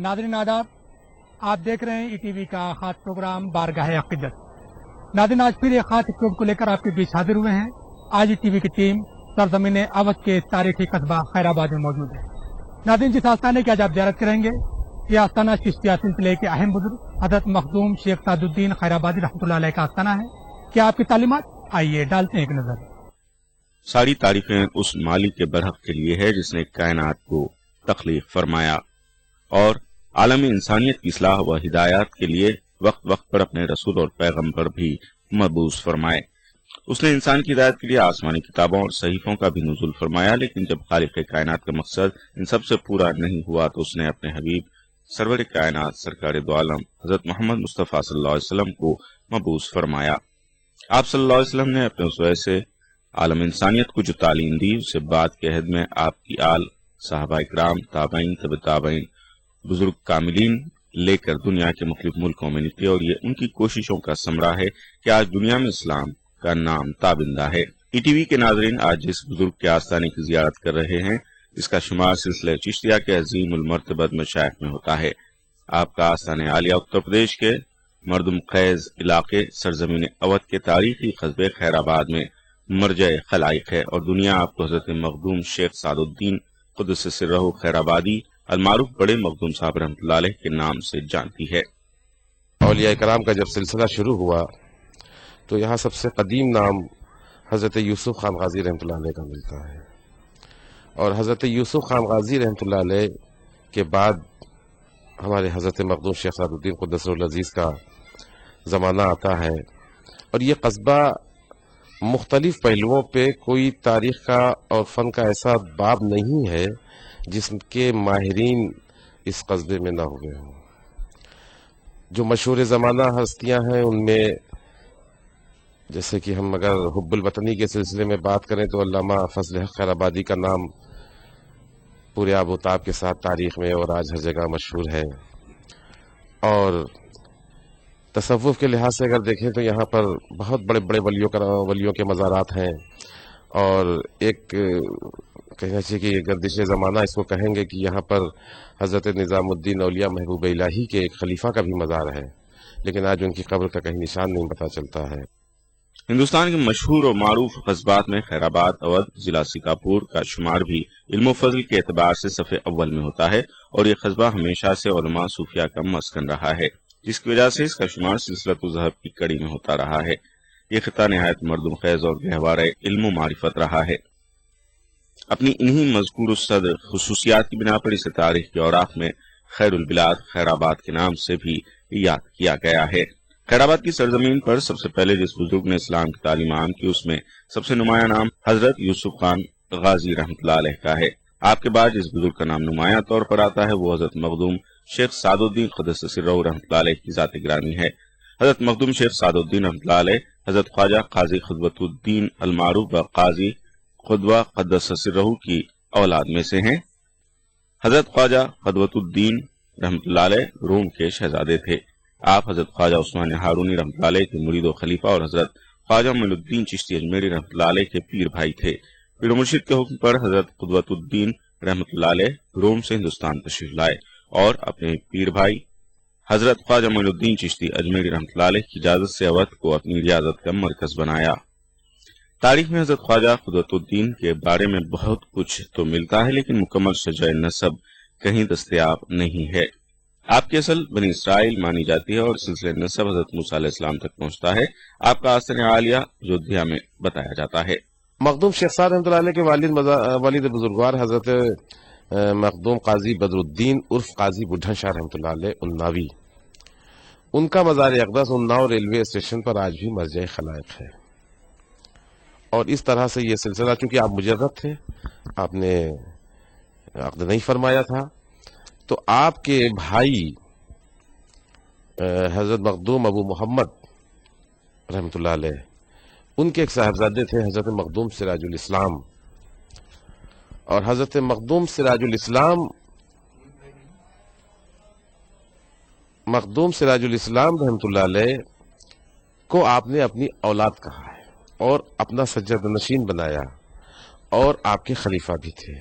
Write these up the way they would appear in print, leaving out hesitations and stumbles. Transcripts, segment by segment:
नाज़रीन आदाब, आप देख रहे हैं ईटीवी का खास प्रोग्राम बारगाह अक़ीदत। नाज़रीन, आज फिर एक खास एपिसोड को लेकर आपके बीच हाजिर हुए हैं। आज ईटीवी की टीम सरजमीन अवध के तारीखी कस्बा खैराबाद में मौजूद है। नाज़रीन, जिस आस्थाने की आज आप ज़ियारत करेंगे, यह आस्थाना चिश्तिया सिलसिले के अहम बुजुर्ग हज़रत मखदूम शेख सादुद्दीन खैराबादी रहमतुल्लाह अलैह का आस्थाना है। क्या आपकी तालीमात? आइए डालते हैं एक नजर। सारी तारीफें उस मालिक के बरहक के लिए है जिसने कायनात को तख्लीक फरमाया और आलम इंसानियत की इस्लाह व हिदायत के लिए वक्त वक्त पर अपने रसूल और पैगंबर भी मबूस फरमाए। उसने इंसान की हिदायत के लिए आसमानी किताबों और सहीफों का भी नुज़ूल फरमाया, लेकिन जब खालिक कायनात का मकसद इन सबसे पूरा नहीं हुआ तो उसने अपने हबीब सरवर कायनात सरकार दो आलम हजरत मोहम्मद मुस्तफ़ा सल्लल्लाहु अलैहि वसल्लम को मबूस फरमाया। आप सल्लल्लाहु अलैहि वसल्लम ने अपने उस वजह आलम इंसानियत को जो तालीम दी, उसे बाद के अहद में आपकी आल, साहबा इकराम, ताबईन, तब ताबईन, बुजुर्ग कामिलीन लेकर दुनिया के मुख्तलिफ मुल्कों में निकले और ये उनकी कोशिशों का समरा है कि आज दुनिया में इस्लाम का नाम ताबिंदा है। ईटीवी के नाजरीन आज जिस बुजुर्ग के आस्थाने की जियारत कर रहे हैं, इसका शुमार सिलसिले चिश्तिया के अजीमुल मर्तबत मशाइख में होता है। आपका आस्थाने आलिया उत्तर प्रदेश के मरदुम खैज इलाके सरजमीन अवध के तारीखी कस्बे खैराबाद में मरजे खलाइक है और दुनिया आपको हजरत मखदूम शेख सादुद्दीन खुदस सिर्रहु खैराबादी अलमारूफ बड़े मखदूम साहब रहमतुल्लाह अलैह के नाम से जानती है। औलिया कराम का जब सिलसिला शुरू हुआ तो यहाँ सबसे कदीम नाम हज़रत यूसुफ खान गाजी रहमतुल्लाह अलैह का मिलता है और हज़रत यूसुफ खान गाजी रहमतुल्लाह अलैह के बाद हमारे हज़रत मखदूम शेख सादुद्दीन क़ुद्दसहुल अज़ीज़ का ज़माना आता है और ये कस्बा मुख्तलिफ पहलुओं पे कोई तारीख़ का और फ़न का ऐसा बाब नहीं है जिसके माहिरीन इस कस्बे में ना हुए हों। जो मशहूर ज़माना हस्तियां हैं उनमें जैसे कि हम अगर हुब्बुल वतनी के सिलसिले में बात करें तो अल्लामा फजल हक खैराबादी का नाम पूरे आबोताब के साथ तारीख़ में और आज हर जगह मशहूर है। और तसव्वुफ़ के लिहाज से अगर देखें तो यहाँ पर बहुत बड़े बड़े वलियों के मज़ारात हैं और एक कहना चाहिए कि गर्दिश ज़माना इसको कहेंगे कि यहाँ पर हज़रत निज़ामुद्दीन औलिया महबूब इलाही के एक खलीफा का भी मज़ार है, लेकिन आज उनकी कब्र का कहीं निशान नहीं पता चलता है। हिंदुस्तान के मशहूर और मारूफ कस्बात में खैराबाद अवध जिला सीतापुर का शुमार भी इल्म फजल के एतबार से सफ़े अव्वल में होता है और ये कस्बा हमेशा से उलमा सूफिया का मस्कन रहा है, जिसकी वजह से इसका शुमार सिलसिलतुल ज़हब की कड़ी में होता रहा है। ये खिता नहायत मर्दुम खैज और गहवारे इल्म मारिफत रहा है। अपनी इन्हीं मज़कूर सदर खुसूसियात की बिना पर इसे तारीख के औराक में खैरुल बिलाद खैराबाद के नाम से भी याद किया गया है। खैराबाद की सरजमीन पर सबसे पहले जिस बुजुर्ग ने इस्लाम की तालीम आम की, उसमें सबसे नुमाया नाम हजरत यूसुफ खान गाजी रहमतुल्लाह अलैह का है। आपके बाद जिस बुजुर्ग का नाम नुमाया तौर पर आता है वो हजरत मखदूम शेख सादुद्दीन खुदस सिर्रहु रहमतुल्लाह अलैह की ज़ात गिरामी है। हजरत मखदूम शेख सादुद्दीन रहमतुल्लाह अलैह हजरत ख्वाजा काजी खुदवतुद्दीन अलमारूफ व काजी खुदवा क़द्दस सिर्रहु की औलाद में से हैं। हजरत ख्वाजा खुदवतुद्दीन रहमतुल्लाह अलैह रोम के शहजादे थे। आप हजरत ख्वाजा उस्मान हारूनी रहमतुल्लाह अलैह के मुरीद व खलीफा और हजरत ख्वाजा मोइनुद्दीन चिश्ती अजमेरी रहमतुल्लाह अलैह के पीर भाई थे। पीर मुर्शिद के हुक्म पर हजरत खुदवतुद्दीन रहमतुल्लाह अलैह रोम से हिंदुस्तान तशरीफ लाए और अपने पीर भाई हजरत ख्वाजा मोइनुद्दीन चिश्ती अजमेरी रहमतुल्लाह अलैह की इजाजत से अवध को अपनी रियासत का मरकज बनाया। तारीख में हजरत ख्वाजा खुदवतुद्दीन के बारे में बहुत कुछ तो मिलता है, लेकिन मुकम्मल शजए नसब कहीं दस्तयाब नहीं है। आपकी असल बनी इसराइल मानी जाती है और सिलसिले नसब हजरत मूसा अलैहिस्सलाम तक पहुंचता है। आपका आस्थान आलिया अयोध्या में बताया जाता है। मखदूम शेख साद रहमतुल्लाह अलैह के वालिद बुजुर्गवार हजरत मखदूम काजी बदरुद्दीन उर्फ काजी बुढ़ा शाह रहमतुल्लाह अलैह उन्नावी, उनका मज़ार अक़दस उन्नाव रेलवे स्टेशन पर आज भी मरजे खलाइक है। और इस तरह से ये सिलसिला, चूंकि आप मुजर्रद थे, आपने अक़द नहीं फरमाया था, तो आपके भाई हजरत मखदूम अबू मोहम्मद रहमतुल्लाह अलैह, उनके एक साहबजादे थे हजरत मखदूम सिराजुल इस्लाम, और हजरत मखदूम सिराजुल इस्लाम रहमतुल्लाह अलैह को आपने अपनी औलाद कहा है और अपना सज्जद नशीन बनाया और आपके खलीफा भी थे।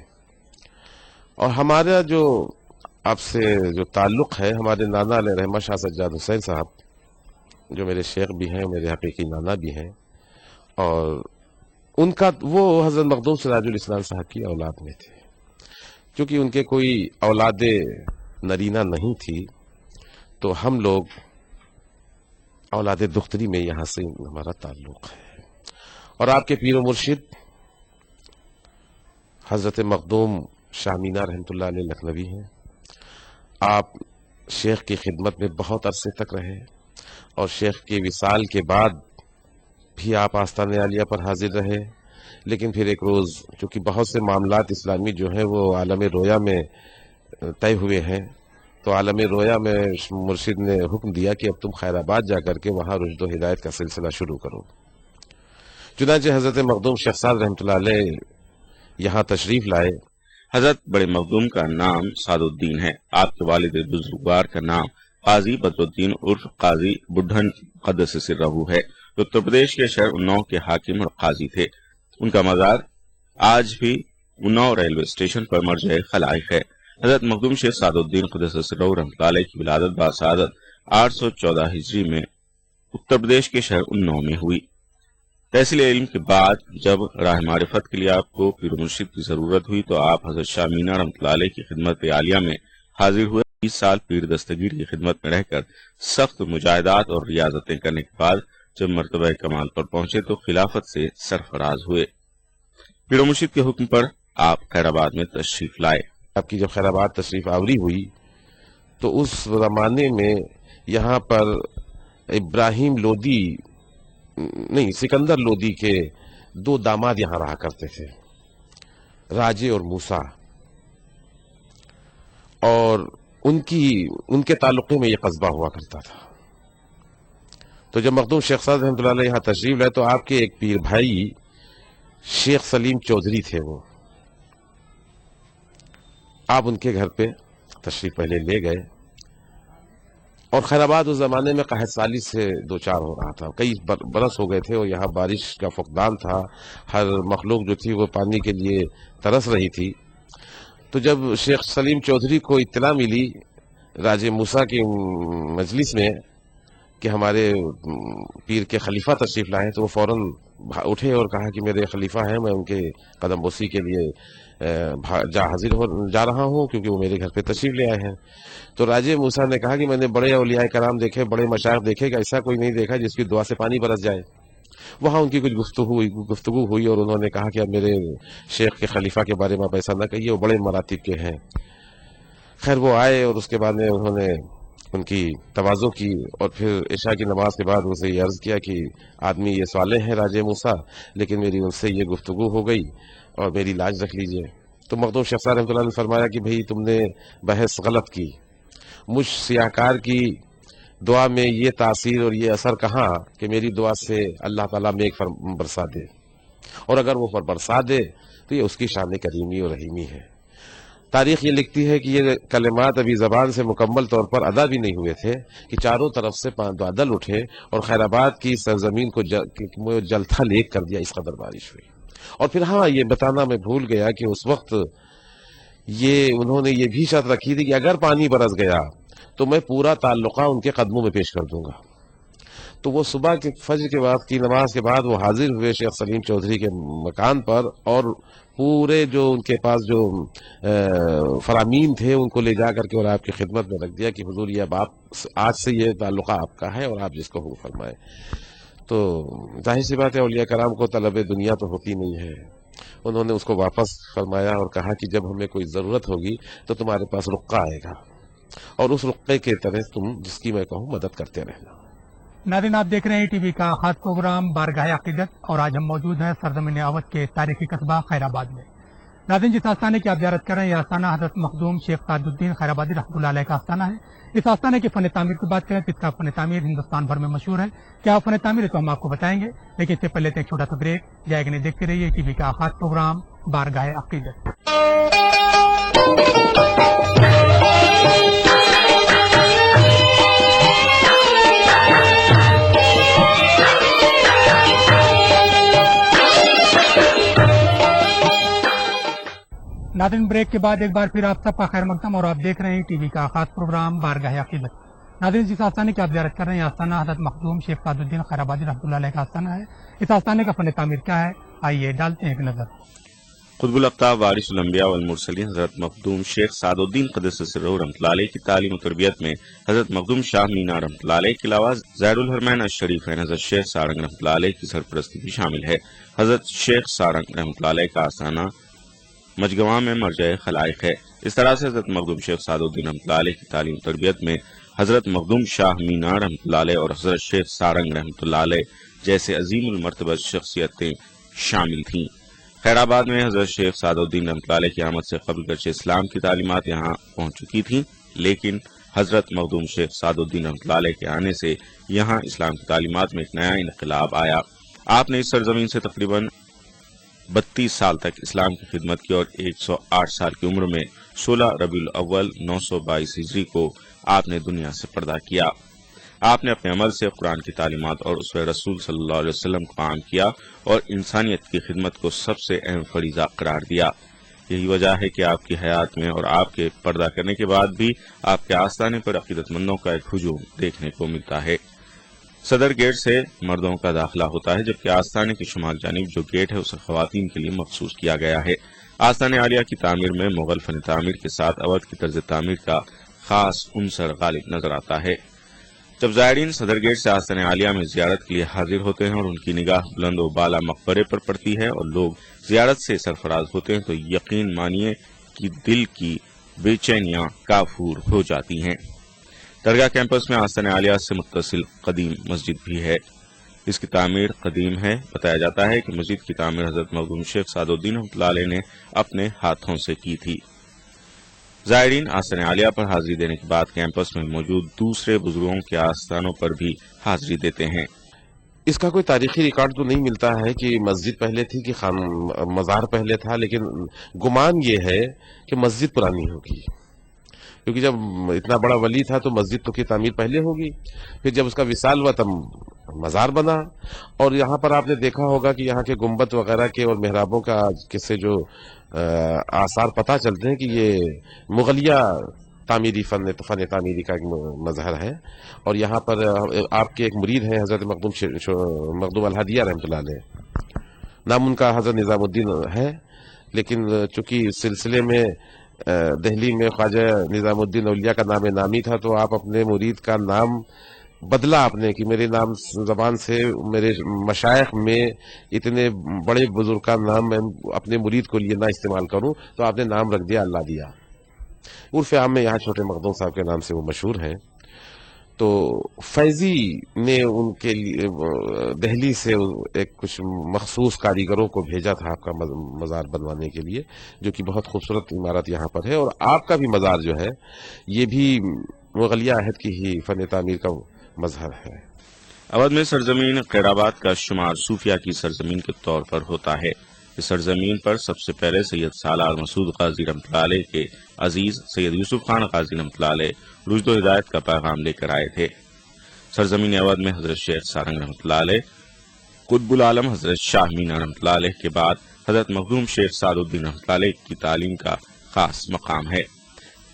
और हमारा जो آپ سے جو تعلق ہے، ہمارے نانا علیہ رحمہ شاہ سجاد حسین صاحب جو میرے شیخ بھی ہیں، میرے حقیقی نانا بھی ہیں، اور ان کا وہ حضرت مخدوم سراج الاسلام صاحب کی اولاد میں تھے. چونکہ ان کے کوئی اولاد نرینہ نہیں تھی تو ہم لوگ اولاد دختری میں یہاں سے ہمارا تعلق ہے. اور آپ کے پیر و مرشد حضرت مخدوم شاہ مینا رحمۃ اللہ علیہ لکھنوی ہیں. آپ شیخ کی خدمت میں بہت عرصے تک رہے اور شیخ کے وصال کے بعد بھی آپ آستانِ عالیہ پر حاضر رہے. لیکن پھر ایک روز چونکہ بہت سے معاملات اسلامی جو ہیں وہ عالم رویا میں طے ہوئے ہیں، تو عالم رویا میں مرشد نے حکم دیا کہ اب تم خیر آباد جا کر کے وہاں رشد و ہدایت کا سلسلہ شروع کرو. چنانچہ حضرت مخدوم شیخ سعد رحمۃ اللہ علیہ یہاں تشریف لائے. حضرت بڑے مخدوم کا نام سعد الدین ہے. آپ کے والد بزرگوار کا نام قاضی بدر الدین عرف قاضی بڈھن قدس سرہ ہے، جو اتر پردیش کے شہر اناؤ کے حاکم اور قاضی تھے. ان کا مزار آج بھی اناؤ ریلوے اسٹیشن پر مرجع خلائق ہے. حضرت مخدوم شیخ سعد الدین قدس سرہ رحمۃ اللہ علیہ کی ولادت باسعادت 814 ہجری میں اتر پردیش کے شہر اناؤ میں ہوئی. تحصیل علم کے بعد جب راہ معرفت کے لیے آپ کو پیر و مرشد کی ضرورت ہوئی تو آپ حضرت شاہ مینا رحمۃ اللہ علیہ کی خدمت عالیہ میں حاضر ہوئے. 20 سال پیر دستگیر کی خدمت میں رہ کر سخت مجاہدات اور ریاضتیں کرنے کے بعد جب مرتبہ کمال پر پہنچے تو خلافت سے سرفراز ہوئے. پیر و مرشد کے حکم پر آپ خیر آباد میں تشریف لائے. آپ کی جب خیر آباد تشریف آوری ہوئی تو اس زمانے میں یہاں پر ابراہیم لودھی نہیں سکندر لودھی کے 2 داماد یہاں رہا کرتے تھے، راجے اور موسیٰ، اور ان کے تعلقے میں یہ قصبہ ہوا کرتا تھا. تو جب مخدوم شیخ سعد رحمۃ اللہ علیہ یہاں تشریف لائے تو آپ کے ایک پیر بھائی شیخ سلیم چودھری تھے، وہ آپ ان کے گھر پہ تشریف پہلے لے گئے. اور خیر آباد اس زمانے میں قحط سالی سے دوچار ہو رہا تھا، کئی برس ہو گئے تھے اور یہاں بارش کا فقدان تھا، ہر مخلوق جو تھی وہ پانی کے لیے ترس رہی تھی. تو جب شیخ سلیم چودھری کو اطلاع ملی راجے موسیٰ کی مجلس میں کہ ہمارے پیر کے خلیفہ تشریف لائے تو وہ فوراً اٹھے اور کہا کہ میرے خلیفہ ہیں، میں ان کے قدم بوسی کے لیے جا رہا ہوں کیونکہ وہ میرے گھر پہ تشریف لے آئے ہیں. تو راجے موسیٰ نے کہا کہ میں نے بڑے اولیاء کرام دیکھے، بڑے مشائخ دیکھے، کہ ایسا کوئی نہیں دیکھا جس کی دعا سے پانی برس جائے. وہاں ان کی کچھ گفتگو ہوئی اور انہوں نے کہا کہ اب میرے شیخ کے خلیفہ کے بارے میں آپ ایسا نہ کہیے، وہ بڑے مراتب کے ہیں. خیر وہ آئے اور اس کے بعد میں انہوں نے ان کی تواضع کی اور پھر عشاء کی نماز کے بعد اسے یہ عرض کیا کہ آدمی یہ صالح ہیں راجے موسیٰ، لیکن میری ان سے یہ گفتگو ہو گئی اور میری لاج رکھ لیجئے. تو مخدوم شیخ صاحب رحمۃ اللہ نے فرمایا کہ بھئی تم نے بحث غلط کی، مجھ سیاہکار کی دعا میں یہ تاثیر اور یہ اثر کہاں کہ میری دعا سے اللہ تعالیٰ میگھ برسا دے، اور اگر وہ برسا دے تو یہ اس کی شان کریمی اور رحیمی ہے. تاریخ یہ لکھتی ہے کہ یہ کلمات ابھی زبان سے مکمل طور پر ادا بھی نہیں ہوئے تھے کہ چاروں طرف سے بادل اٹھے اور خیر آباد کی سرزمین کو جلتھا لیک کر دیا، اس قدر بارش ہوئی. اور پھر ہاں یہ بتانا میں بھول گیا کہ اس وقت انہوں نے یہ بھی شرط رکھی تھی کہ اگر پانی برس گیا تو میں پورا تعلقہ ان کے قدموں میں پیش کر دوں گا. تو وہ صبح کے فجر کے بعد کی نماز کے بعد وہ حاضر ہوئے شیخ سلیم چودھری کے مکان پر، اور پورے جو ان کے پاس جو فرامین تھے ان کو لے جا کر کے اور آپ کی خدمت میں رکھ دیا کہ حضور یہ اب آج سے یہ تعلقہ آپ کا ہے اور آپ جس کو حکم فرمائے. تو ظاہر سی بات ہے اولیاء کرام کو طلب دنیا تو ہوتی نہیں ہے. انہوں نے اس کو واپس فرمایا اور کہا کہ جب ہمیں کوئی ضرورت ہوگی تو تمہارے پاس رقہ آئے گا اور اس رقے کے طرح تم جس کی میں کہوں مدد کرتے رہنا. ناظرین آپ دیکھ رہے ہیں ٹی وی کا خاص پروگرام بارگاہ عقیدت، اور آج ہم موجود ہیں سرزمین اودھ کے تاریخی قصبہ خیر آباد میں. ناظرین جس آستانے کی آپ زیارت کر رہے ہیں یہ آستانہ حضرت مخدوم شیخ سعد الدین خیر آبادی رحمۃ اللہ علیہ کا آستانہ ہے. اس آستانے کی فن تعمیر کی بات کریں تو اس کا فن تعمیر ہندوستان بھر میں مشہور ہے. کیا فن تعمیر ہے تو ہم آپ کو بتائیں گے، لیکن اس سے پہلے ایک چھوٹا سا بریک جائے گا. نہیں دیکھتے رہیے ٹی وی کا خاص پروگرام بارگاہ عقیدت. नाज़रीन, ब्रेक के बाद एक बार फिर आप सबका खैर मकदम और आप देख रहे हैं टीवी का खास प्रोग्राम बारगाह अक़ीदत। नाज़रीन, जिस आस्थाने की आप ज़ियारत कर रहे हैं आस्थाना हज़रत मखदूम शेख सादुद्दीन खैराबादी रहमतुल्लाह अलैह का आस्थाना है। इस आस्थाने का फन तामीर क्या है, आइए डालते हैं एक नज़र। खुतबुल अक़्ताब वारिसुल अंबिया वल मुरसलीन हज़रत मखदूम शेख सादुद्दीन क़द्दस सिर्रहु रहमतुल्लाह अलैह की तालीम और तरबियत में हज़रत मखदूम शाह मीना रहमतुल्लाह अलैह के अलावा ज़ाहिरुल हरमैन अश-शरीफ़ैन हज़रत शेख सारंग रहमतुल्लाह अलैह की सरपरस्ती भी शामिल है। हज़रत शेख सारंग रहमतुल्लाह अलैह का आस्थाना मजगवां में मरजए खलाइक है। इस तरह से हज़रत मखदूम शेख सादुद्दीन रहमतुल्लाह अलैह की तालीम तरबियत में हज़रत मखदूम शाह मीना रहमतुल्लाह अलैह और हज़रत शेख सारंग रहमतुल्लाह अलैह जैसे अज़ीमुल मर्तबत शख्सियतें शामिल थीं। खैराबाद में हज़रत शेख सादुद्दीन रहमतुल्लाह अलैह की आमद से कबल गर्चे इस्लाम की तालीमात यहाँ पहुँच चुकी थीं, लेकिन हज़रत मखदूम शेख सादुद्दीन रहमतुल्लाह अलैह के आने से यहाँ इस्लाम की तालीमात में एक नया इनकलाब आया। आपने इस सरजमीन से तकरीबन 32 साल तक इस्लाम की खिदमत की और 108 साल की उम्र में 16 रबीउल अव्वल 922 हिजरी को आपने दुनिया से पर्दा किया। आपने अपने अमल से कुरान की तालीमात और उसवे रसूल सल्लल्लाहु अलैहि वसल्लम को आम किया और इंसानियत की खिदमत को सबसे अहम फरीज़ा करार दिया। यही वजह है कि आपकी हयात में और आपके पर्दा करने के बाद भी आपके आस्थाने पर अक़ीदतमंदों का एक हुजूम देखने को मिलता है। सदर गेट से मर्दों का दाखिला होता है, जबकि आस्थाने की शुमाल जानिब जो गेट है उसे ख़वातीन के लिए मखसूस किया गया है। आस्थाने आलिया की तामीर में मुग़ल फ़न तामीर के साथ अवध की तर्ज तामीर का खास उनसर गालिब नजर आता है। जब ज़ायरीन सदर गेट से आस्थाने आलिया में ज़ियारत के लिए हाजिर होते हैं और उनकी निगाह बुलंद व बाला मकबरे पर पड़ती है और लोग ज़ियारत से सरफराज होते हैं, तो यकीन मानिए कि दिल की बेचैनियां काफूर हो जाती हैं। दरगाह कैंपस में आस्थाने आलिया से मुत्तसिल कदीम मस्जिद भी है। इसकी तामीर कदीम है। बताया जाता है कि मस्जिद की तामीर हज़रत मखदूम शेख सादुद्दीन रहमतुल्लाह अलैह ने अपने हाथों से की थी। ज़ायरीन आस्थाने आलिया पर हाजिरी देने के बाद कैंपस में मौजूद दूसरे बुजुर्गों के आस्थानों पर भी हाजिरी देते हैं। इसका कोई तारीखी रिकॉर्ड तो नहीं मिलता है कि मस्जिद पहले थी कि मज़ार पहले था, लेकिन गुमान ये है कि मस्जिद पुरानी होगी, क्योंकि जब इतना बड़ा वली था तो मस्जिद तो की तामीर पहले होगी। फिर जब उसका विसाल हुआ तब मज़ार बना। और यहाँ पर आपने देखा होगा कि यहाँ के गुंबद वगैरह के और मेहराबों का किससे जो आसार पता चलते हैं कि ये मुगलिया तामीरी फ़न तामीरी का एक मज़हर है। और यहाँ पर आपके एक मुरीद हैं हज़रत मखदूम अल-हदिया रहमतुल्लाह अलैह, नाम उनका हज़रत निज़ामुद्दीन है, लेकिन चूँकि इस सिलसिले में दिल्ली में ख्वाजा निज़ामुद्दीन औलिया का नाम नामी था, तो आप अपने मुरीद का नाम बदला आपने कि मेरे नाम ज़बान से मेरे मशाइख में इतने बड़े बुजुर्ग का नाम मैं अपने मुरीद को लिए ना इस्तेमाल करूं, तो आपने नाम रख दिया अल्लाह दिया। उर्फ़ आम में यहाँ छोटे मखदूम साहब के नाम से वो मशहूर हैं। तो फैज़ी ने उनके लिए दिल्ली से एक कुछ मखसूस कारीगरों को भेजा था आपका मज़ार बनवाने के लिए, जो कि बहुत खूबसूरत इमारत यहाँ पर है। और आपका भी मज़ार जो है ये भी मुग़लिया अहद की ही फ़न तामीर का मज़हर है। अवध में सरजमीन खैराबाद का शुमार सूफिया की सरजमीन के तौर पर होता है। इस सरजमीन पर सबसे पहले सैयद सालार मसूद ग़ाज़ी रहमतुल्लाह अलैह के अजीज सैयद यूसुफ खान ग़ाज़ी रहमतुल्लाह अलैह रुश्द व हिदायत का पैगाम लेकर आए थे। सरजमीन अवध में हज़रत शेख सारंग रहमतुल्लाह अलैह, कुतुबुल आलम हज़रत शाह मीना रहमतुल्लाह अलैह के बाद हज़रत मखदूम शेख सादुद्दीन रहमतुल्लाह अलैह की तालीम का खास मकाम है।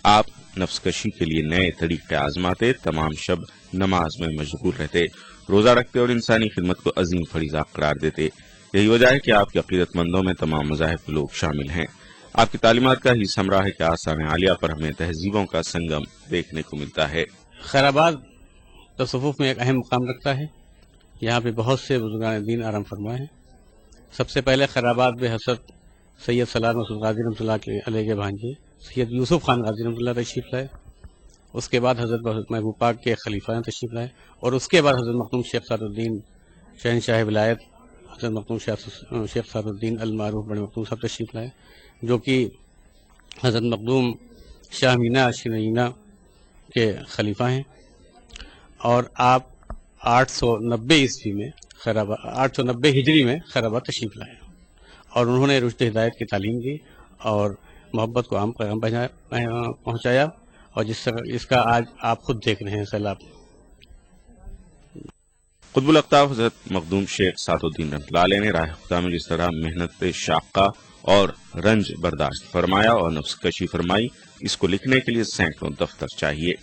आप नफ्सकशी के लिए नए तरीके आजमाते, तमाम शब नमाज में मशगूल रहते, रोज़ा रखते और इंसानी खिदमत को अजीम फरीज़ा करार देते। यही वजह है कि आपके अक़ीदतमंदों में तमाम मज़ाहिब के लोग शामिल हैं। आपकी तालीमात का ही समरा है कि आस्थाने आलिया पर हमें तहजीबों का संगम देखने को मिलता है। खैराबाद तसव्वुफ़ में एक अहम मुकाम रखता है। यहाँ पे बहुत से बुजुर्गान दीन आराम फरमाए हैं। सबसे पहले खैराबाद में हज़रत सैयद सालार मसूद ग़ाज़ी रहमतुल्लाह अलैह के भांजे सैयद यूसुफ खान ग़ाज़ी रहमतुल्लाह तशरीफ़ लाए। उसके बाद हज़रत महबूब पाक के खलीफा तशरीफ़ लाए और उसके बाद हज़रत मखदूम शेख सादुद्दीन शहनशाह विलायत हज़रत मखदूम शेख सादुद्दीन अल-मारूफ बड़े मखदूम साहब तशरीफ़ लाए, जो कि हज़रत मखदूम शाह मीना अशरीना के खलीफा हैं। और आप 890 ईस्वी में खैराबाद 890 हिजरी में खैराबाद तशरीफ़ लाए और उन्होंने रुश्द हिदायत की तालीम दी और मोहब्बत को आम पैगाम पहुँचाया, और इसका आज आप खुद देख रहे हैं सैलाब। कुतुबुल अक़्ताब हज़रत मखदूम शेख सादुद्दीन रहमतुल्लाह अलैह ने राह खुदा में जिस तरह मेहनत शाक़ा और रंज बर्दाश्त फरमाया और नफ्स कशी फरमाई, इसको लिखने के लिए सैकड़ों दफ्तर चाहिए।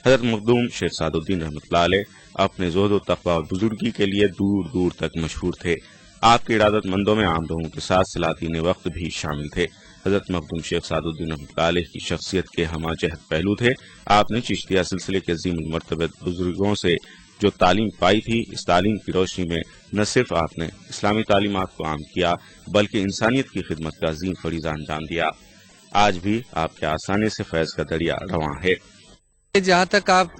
हजरत मखदूम शेख सादुद्दीन रहमतुल्लाह अलैह अपने ज़ुहद और तक़वा और बुजुर्गी के लिए दूर दूर तक मशहूर थे। आपके इरादतमंदों में आम लोगों के साथ सलातीन वक्त भी शामिल थे। हजरत मखदूम शेख सादुद्दीन रहमतुल्लाह अलैह की शख्सियत के हमाजहत पहलू थे। आपने चिश्तिया सिलसिले के अज़ीम मर्तबत बुजुर्गों से जो तालीम पाई थी, इस तालीम की रोशनी में न सिर्फ आपने इस्लामी तालीमात को आम किया बल्कि इंसानियत की खिदमत का अजीम फरीज़ा अंजाम दिया। आज भी आपके आसानी से फैज़ का दरिया रवां है। जहाँ तक आप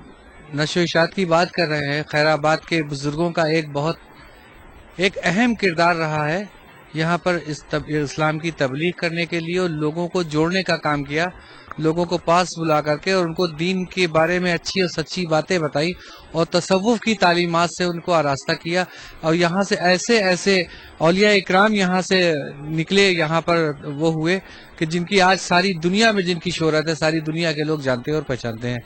नशो इशात की बात कर रहे हैं, खैराबाद के बुजुर्गों का एक अहम किरदार रहा है। यहाँ पर इस्लाम की तबलीग करने के लिए और लोगों को जोड़ने का काम किया, लोगों को पास बुला करके और उनको दीन के बारे में अच्छी और सच्ची बातें बताई और तसव्वुफ की तालीमात से उनको आरास्ता किया। और यहाँ से ऐसे औलिया इकराम यहाँ से निकले, यहाँ पर वो हुए कि जिनकी आज सारी दुनिया में जिनकी शोहरत है, सारी दुनिया के लोग जानते हैं और पहचानते हैं।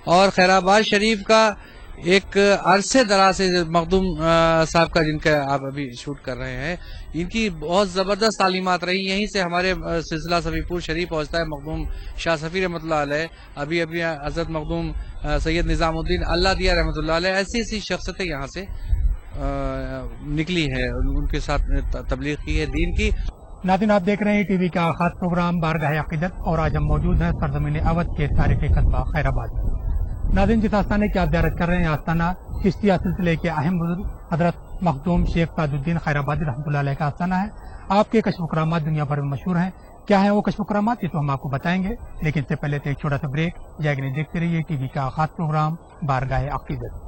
और खैराबाद शरीफ का एक अरसे दराज से मखदूम साहब का, जिनका आप अभी शूट कर रहे हैं, इनकी बहुत ज़बरदस्त तालीमात रही। यहीं से हमारे सिलसिला सफीपुर शरीफ पहुंचता है मखदूम शाह सफ़ी रहमतुल्लाह अलैह, अभी हज़रत मखदूम सैयद निज़ामुद्दीन अल्लाह दिया रहमतुल्लाह अलैह, ऐसी शख्सियतें यहाँ से निकली है, उनके साथ तबलीग की है दीन की। नाज़रीन, आप देख रहे हैं टीवी का खास प्रोग्राम बारगाह अक़ीदत और आज हम मौजूद हैं सरज़मीन अवध के तारीख़ी कस्बा खैराबाद में। नाज़रीन, जिस आस्थाने की आप ज़ियारत कर रहे हैं, आस्थाना चिश्तिया सिलसिले के अहम बुजुर्ग हज़रत मखदूम शेख सादुद्दीन खैराबादी रहमतुल्लाह अलैह का आस्थाना है। आपके कश्फ करामात दुनिया भर में मशहूर हैं। क्या है वो कश्फ करामात, ये तो हम आपको बताएंगे, लेकिन इससे पहले तो एक छोटा सा ब्रेक। जाएगी देखते रहिए टीवी का खास प्रोग्राम बारगाह अक़ीदत।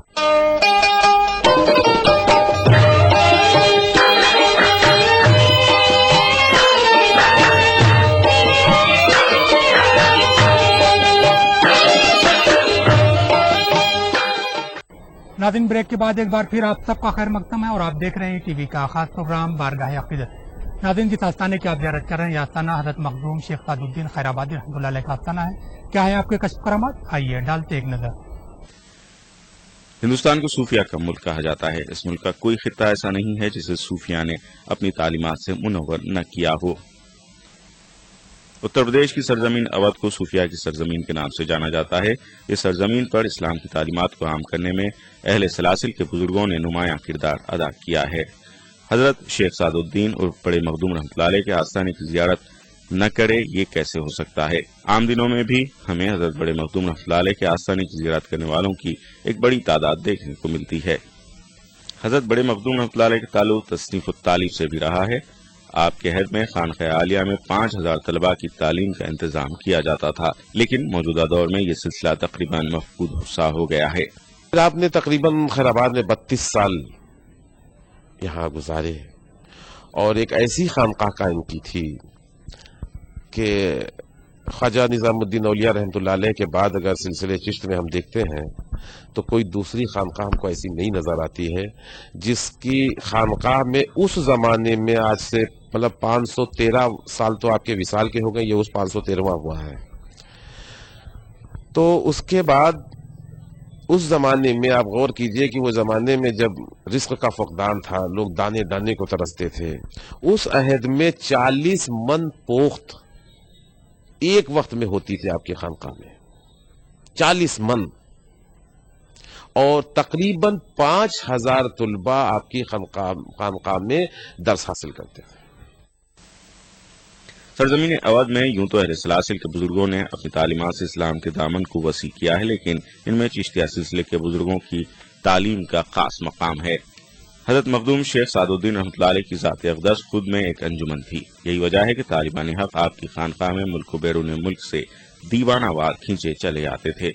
नाज़रीन, ब्रेक के बाद एक बार फिर आप सबका खैर मकदम है और आप देख रहे हैं टीवी का खास प्रोग्राम बारगाह अक़ीदत। नाज़रीन, जिस आस्थाने की आप ज़ियारत कर रहे हैं, यह आस्थाना हज़रत मखदूम शेख सादुद्दीन खैराबादी रहमतुल्लाह अलैह का आस्थाना है। क्या है आपके कश्फ करामात, आइए डालते एक नज़र। हिंदुस्तान को सूफिया का मुल्क कहा जाता है। इस मुल्क का कोई खित्ता ऐसा नहीं है जिसे सूफिया ने अपनी तालीमात से मुनव्वर न किया हो। उत्तर प्रदेश की सरजमीन अवध को सूफिया की सरजमीन के नाम से जाना जाता है। इस सरजमीन पर इस्लाम की तालीमात को आम करने में अहले सलासिल के बुजुर्गों ने नुमायां किरदार अदा किया है। हजरत शेख सादुद्दीन और बड़े मखदूम रहमतुल्लाह अलैह के आस्थाने की जियारत न करे ये कैसे हो सकता है। आम दिनों में भी हमें हजरत बड़े मखदूम रहमतुल्लाह अलैह के आस्थाने की जियारत करने वालों की एक बड़ी तादाद देखने को मिलती है। हजरत बड़े मखदूम रहमतुल्लाह अलैह का ताल्लुक तसनीफ तालीफ से भी रहा है। आपके अहद में खानक़ाह आलिया में 5000 तलबा की तालीम का इंतजाम किया जाता था, लेकिन मौजूदा दौर में ये सिलसिला तकरीबन मफकूद सा हो गया है। आपने तकरीबन खैराबाद में 32 साल यहाँ गुजारे और एक ऐसी खानक़ाह कायम की थी कि ख्वाजा निज़ामुद्दीन औलिया रहमतुल्लाह अलैह के बाद अगर सिलसिले चिश्त में हम देखते हैं तो कोई दूसरी खानक़ाह हमको ऐसी नहीं नज़र आती है जिसकी खानक़ाह में उस ज़माने में, आज से मतलब 513 साल तो आपके विसाल के हो गए, ये उस 513वां हुआ है। तो उसके बाद उस ज़माने में आप गौर कीजिए कि वो ज़माने में जब रिस्क का फकदान था, लोग दाने दाने को तरसते थे, उस अहद में 40 मन पोख्त एक वक्त में होती थी आपकी खानक़ाह में, 40 मन, और तकरीबन 5000 तुलबा आपकी खानक़ाह में दर्स हासिल करते थे। सरजमीन अवध में यूं तो अहले सलासिल के बुजुर्गों ने अपनी तालीमात से इस्लाम के दामन को वसी किया है, लेकिन इनमें चिश्तिया सिलसिले के बुजुर्गों की तालीम का खास मकाम है। हजरत मखदूम शेख सादुद्दीन रहमतुल्लाह अलैह की ज़ात अक़दस खुद में एक अंजुमन थी। यही वजह है कि तालिबान हक़ आपकी खानक़ाह में मुल्क व बैरून मुल्क से दीवाना वार खींचे चले आते थे।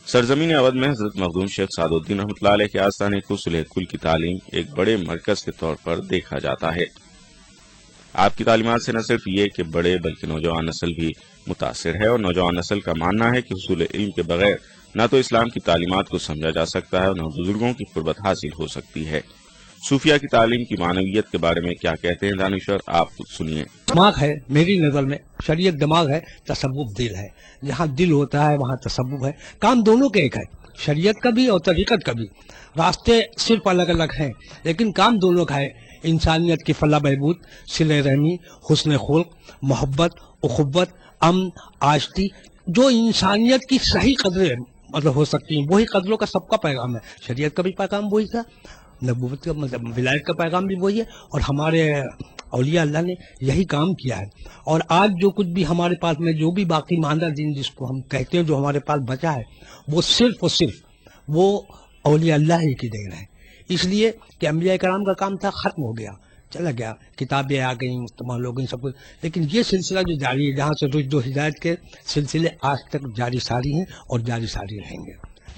सरजमीन अवध में हजरत मखदूम शेख सादुद्दीन रहमतुल्लाह अलैह के आस्थाने को सुलह कुल की तालीम एक बड़े मरकज के तौर पर देखा जाता है। आपकी तालीमात से न सिर्फ ये कि बड़े बल्कि नौजवान नस्ल भी मुतासिर है और नौजवान नस्ल का मानना है कि हुसूल इल्म के बगैर न तो इस्लाम की तालीमात को समझा जा सकता है और न बुजुर्गों की कुर्बत हासिल हो सकती है। सूफिया की तालीम की मानवियत के बारे में क्या कहते हैं दानिश्वर, आप कुछ सुनिए। दिमाग है मेरी नज़र में, शरीयत दिमाग है, तसव्वुफ दिल है। जहाँ दिल होता है वहाँ तसव्वुफ है। काम दोनों के एक है, शरीयत का भी और तरीक़त का भी। रास्ते सिर्फ अलग अलग हैं लेकिन काम दोनों का है। इंसानियत की फला बहबूद, सिले रहमी, हुस्न खुल्क, मोहब्बत, उखुब्बत, अमन, आशती, जो इंसानियत की सही कदरें मतलब हो सकती हैं, वही कदरों का सबका पैगाम है। शरीयत का भी पैगाम वही था, नबूवत का मतलब विलायत का पैगाम भी वही है, और हमारे औलिया अल्लाह ने यही काम किया है। और आज जो कुछ भी हमारे पास में जो भी बाकी मानदा दिन जिसको हम कहते हैं जो हमारे पास बचा है, वो सिर्फ और सिर्फ वो औलिया अल्लाह ही की देन है। इसलिए कि अंबिया कराम का काम था, खत्म हो गया, चला गया, किताबें आ गई, तमाम लोग सब कुछ, लेकिन ये सिलसिला जो जारी है, जहाँ से रुश्द व हिदायत के सिलसिले आज तक जारी सारी हैं और जारी सारी रहेंगे।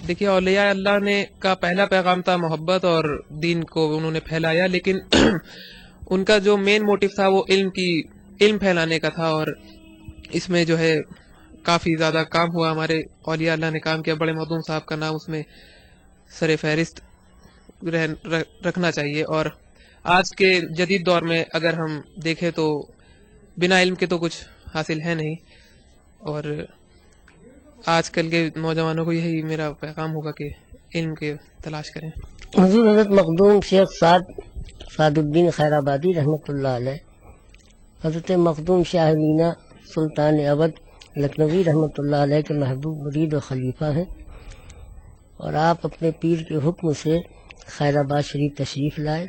देखिए, औलिया अल्लाह ने का पहला पैगाम था मोहब्बत, और दीन को उन्होंने फैलाया, लेकिन उनका जो मेन मोटिव था वो इल्म फैलाने का था। और इसमें जो है काफ़ी ज़्यादा काम हुआ, हमारे औलिया अल्लाह ने काम किया। बड़े मखदूम साहब का नाम उसमें सर फहरिस्त रखना चाहिए। और आज के जदीद दौर में अगर हम देखें तो बिना इल्म के तो कुछ हासिल है नहीं, और आजकल के नौजवानों को यही मेरा पैगाम होगा कि इल्म के तलाश करें। हुजूर हज़रत मखदूम शेख सादुद्दीन खैराबादी रहमतुल्लाह अलैह, हज़रत मखदूम शाह मीना सुल्तान अवध लखनवी रहमतुल्लाह अलैह के महबूब मुरीद और खलीफा हैं, और आप अपने पीर के हुक्म से खैराबाद शरीफ तशरीफ़ लाए,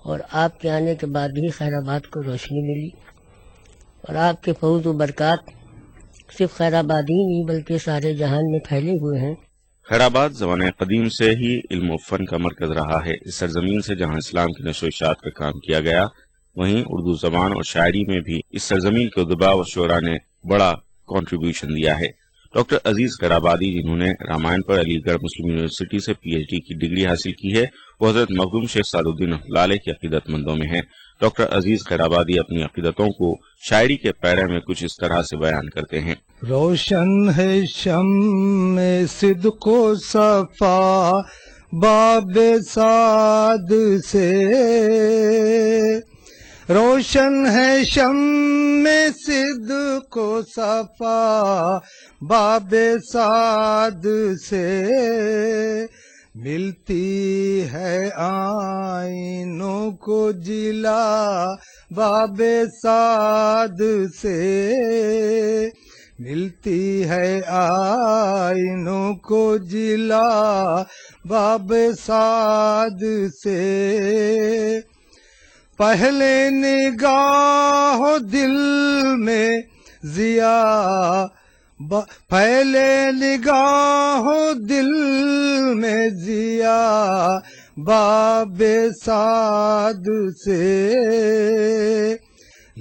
और आपके आने के बाद ही खैराबाद को रोशनी मिली, और आपके फौज व बरक़ात सिर्फ खैराबाद ही नहीं बल्कि सारे जहान में फैले हुए हैं। खैराबाद ज़माने कदीम से ही इल्म व फन का मरकज रहा है। इस सरजमीन से जहाँ इस्लाम की नशो इशात का काम किया गया, वहीं उर्दू जबान और शायरी में भी इस सरजमीन के उदबा व शोरा ने बड़ा कंट्रीब्यूशन दिया है। डॉक्टर अजीज खैराबादी, जिन्होंने रामायण पर अलीगढ़ मुस्लिम यूनिवर्सिटी से PhD की डिग्री हासिल की है, वो हजरत मखदूम शेख सादुद्दीन रहमतुल्लाह के अकीदतमंदों में हैं। डॉक्टर अजीज खैराबादी अपनी अकीदतों को शायरी के पैरे में कुछ इस तरह से बयान करते हैं। रोशन है शम्मे सिद्को सफा बाबे साद से, रोशन है शम्मे सिद्को सफा बाबे साद से, मिलती है आईनों को जिला बाबे साद से, मिलती है आईनों को जिला बाबे साद से, पहले निगाह दिल में जिया पहले निगाह दिल में जिया बाबे साद से,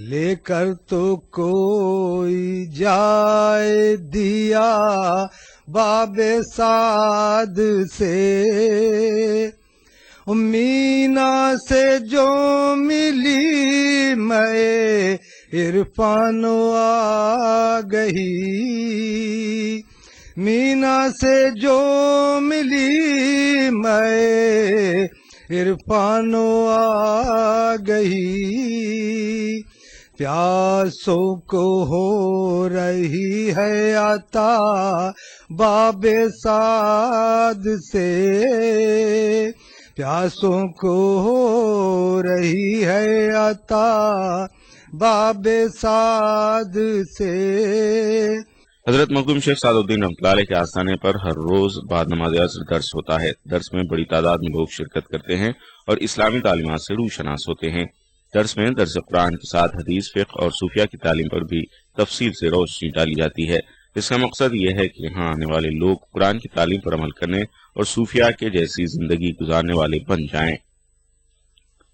लेकर तो कोई जाए दिया बाबे साद से, मीना से जो मिली मैं इरफानो आ गई, मीना से जो मिली मैं इरफानो आ गई, प्यासों को हो रही है अता बाबे साद से, प्यासों को हो रही है अता बाबे साद से। हजरत मखदूम शेख सादुद्दीन रहमतुल्लाह के आस्थाने पर हर रोज बाद नमाज असर दर्स होता है। दर्स में बड़ी तादाद में लोग शिरकत करते हैं और इस्लामी तालीमात से रूशनास होते हैं। दर्स में दर्स कुरान के साथ हदीस, फिक्र और सूफिया की तालीम पर भी तफसील से रोशनी डाली जाती है। इसका मकसद ये है कि यहाँ आने वाले लोग कुरान की तालीम पर अमल करने और सूफिया के जैसी जिंदगी गुजारने वाले बन जाएं।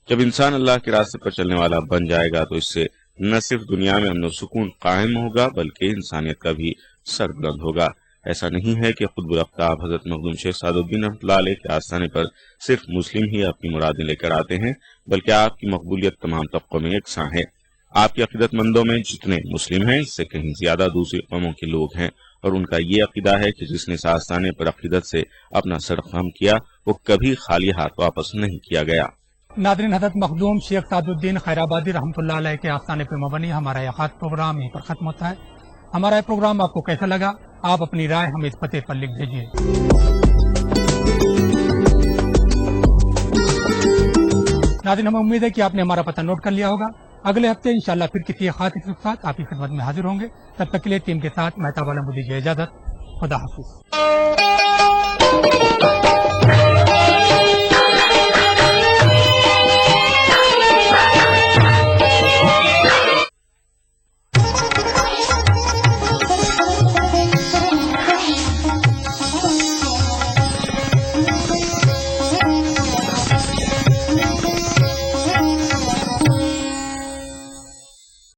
जब इंसान अल्लाह के रास्ते पर चलने वाला बन जाएगा तो इससे न सिर्फ दुनिया में अमन और सुकून कायम होगा बल्कि इंसानियत का भी सर बुलंद होगा। ऐसा नहीं है कि खुतबुल अख्ताब हजरत मखदूम शेख सादुद्दीन रहमतुल्लाह अलैह के आस्थाने पर सिर्फ मुस्लिम ही अपनी मुरादें लेकर आते हैं, बल्कि आपकी मकबूलियत तमाम तबकों में यकसां है। आपके अकीदतमंदों में जितने मुस्लिम हैं इससे कहीं ज्यादा दूसरी कौमों के लोग हैं, और उनका ये अकीदा है कि जिसने इस आस्थाने पर अकीदत से अपना सर खम किया वो कभी खाली हाथ वापस नहीं किया गया। नादरीन, हज़रत मखदूम शेख सादुद्दीन खैराबादी रहमतुल्लाह अलैह के आस्थाने पर मबनी हमारा यह खास प्रोग्राम यहीं पर खत्म होता है। हमारा यह प्रोग्राम आपको कैसा लगा, आप अपनी राय हमें इस पते पर लिख भेजिए। नाज़रीन, हमें उम्मीद है कि आपने हमारा पता नोट कर लिया होगा। अगले हफ्ते इंशाल्लाह फिर किसी खास के साथ आपकी खिदमत में हाजिर होंगे। तब तक के लिए टीम के साथ मेहताब आलम को दीजिए इजाजत। खुदा हाफिज।